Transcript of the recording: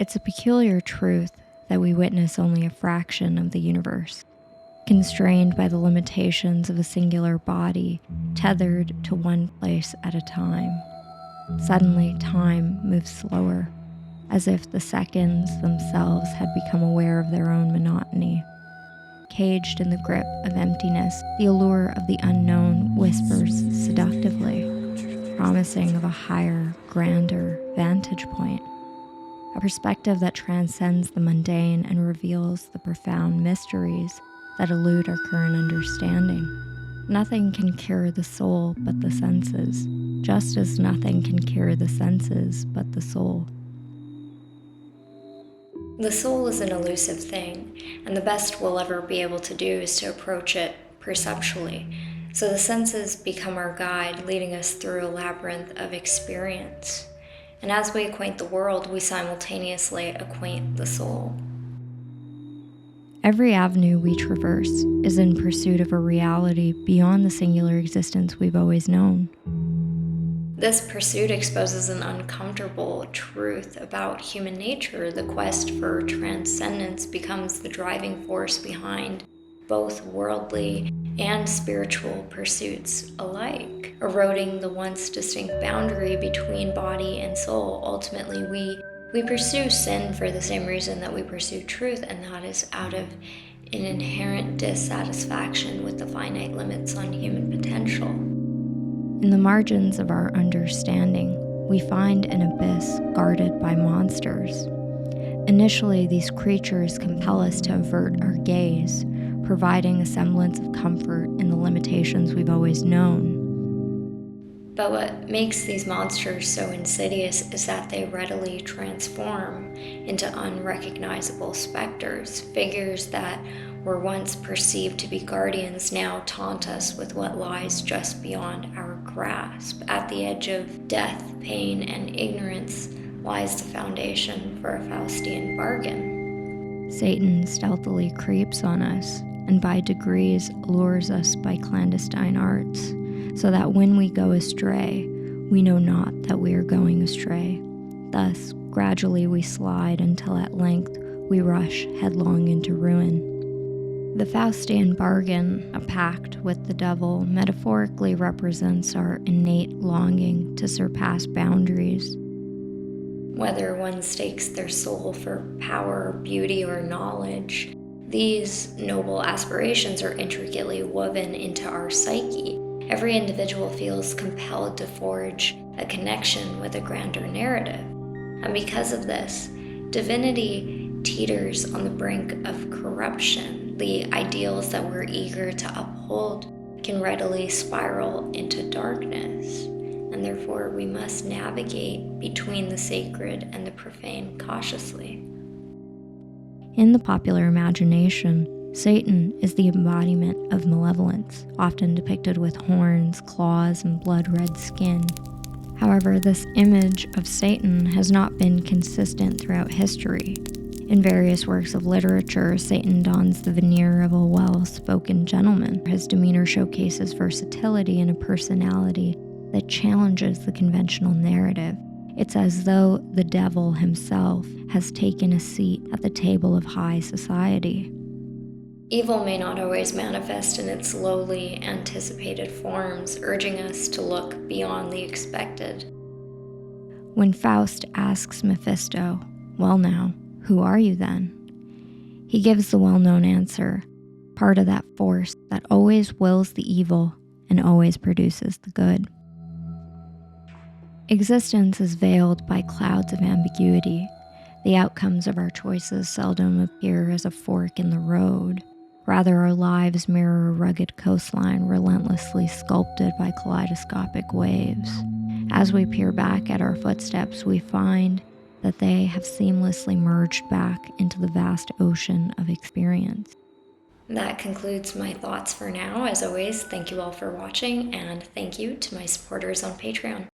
It's a peculiar truth that we witness only a fraction of the universe, constrained by the limitations of a singular body, tethered to one place at a time. Suddenly, time moves slower, as if the seconds themselves had become aware of their own monotony. Caged in the grip of emptiness, the allure of the unknown whispers seductively, promising of a higher, grander vantage point, a perspective that transcends the mundane and reveals the profound mysteries that elude our current understanding. Nothing can cure the soul but the senses, just as nothing can cure the senses but the soul. The soul is an elusive thing, and the best we'll ever be able to do is to approach it perceptually. So the senses become our guide, leading us through a labyrinth of experience. And as we acquaint the world, we simultaneously acquaint the soul. Every avenue we traverse is in pursuit of a reality beyond the singular existence we've always known. This pursuit exposes an uncomfortable truth about human nature. The quest for transcendence becomes the driving force behind both worldly and spiritual pursuits alike, eroding the once distinct boundary between body and soul. Ultimately, we pursue sin for the same reason that we pursue truth, and that is out of an inherent dissatisfaction with the finite limits on human potential. In the margins of our understanding, we find an abyss guarded by monsters. Initially, these creatures compel us to avert our gaze, providing a semblance of comfort in the limitations we've always known. But what makes these monsters so insidious is that they readily transform into unrecognizable specters. Figures that were once perceived to be guardians now taunt us with what lies just beyond our grasp. At the edge of death, pain, and ignorance lies the foundation for a Faustian bargain. Satan stealthily creeps on us, and by degrees lures us by clandestine arts, so that when we go astray, we know not that we are going astray. Thus, gradually we slide until at length we rush headlong into ruin. The Faustian bargain, a pact with the devil, metaphorically represents our innate longing to surpass boundaries. Whether one stakes their soul for power, beauty, or knowledge, these noble aspirations are intricately woven into our psyche. Every individual feels compelled to forge a connection with a grander narrative. And because of this, divinity teeters on the brink of corruption. The ideals that we're eager to uphold can readily spiral into darkness, and therefore we must navigate between the sacred and the profane cautiously. In the popular imagination, Satan is the embodiment of malevolence, often depicted with horns, claws, and blood-red skin. However, this image of Satan has not been consistent throughout history. In various works of literature, Satan dons the veneer of a well-spoken gentleman. His demeanor showcases versatility and a personality that challenges the conventional narrative. It's as though the devil himself has taken a seat at the table of high society. Evil may not always manifest in its lowly, anticipated forms, urging us to look beyond the expected. When Faust asks Mephisto, "Well now, who are you then?" he gives the well-known answer, part of that force that always wills the evil and always produces the good. Existence is veiled by clouds of ambiguity. The outcomes of our choices seldom appear as a fork in the road. Rather, our lives mirror a rugged coastline relentlessly sculpted by kaleidoscopic waves. As we peer back at our footsteps, we find that they have seamlessly merged back into the vast ocean of experience. That concludes my thoughts for now. As always, thank you all for watching, and thank you to my supporters on Patreon.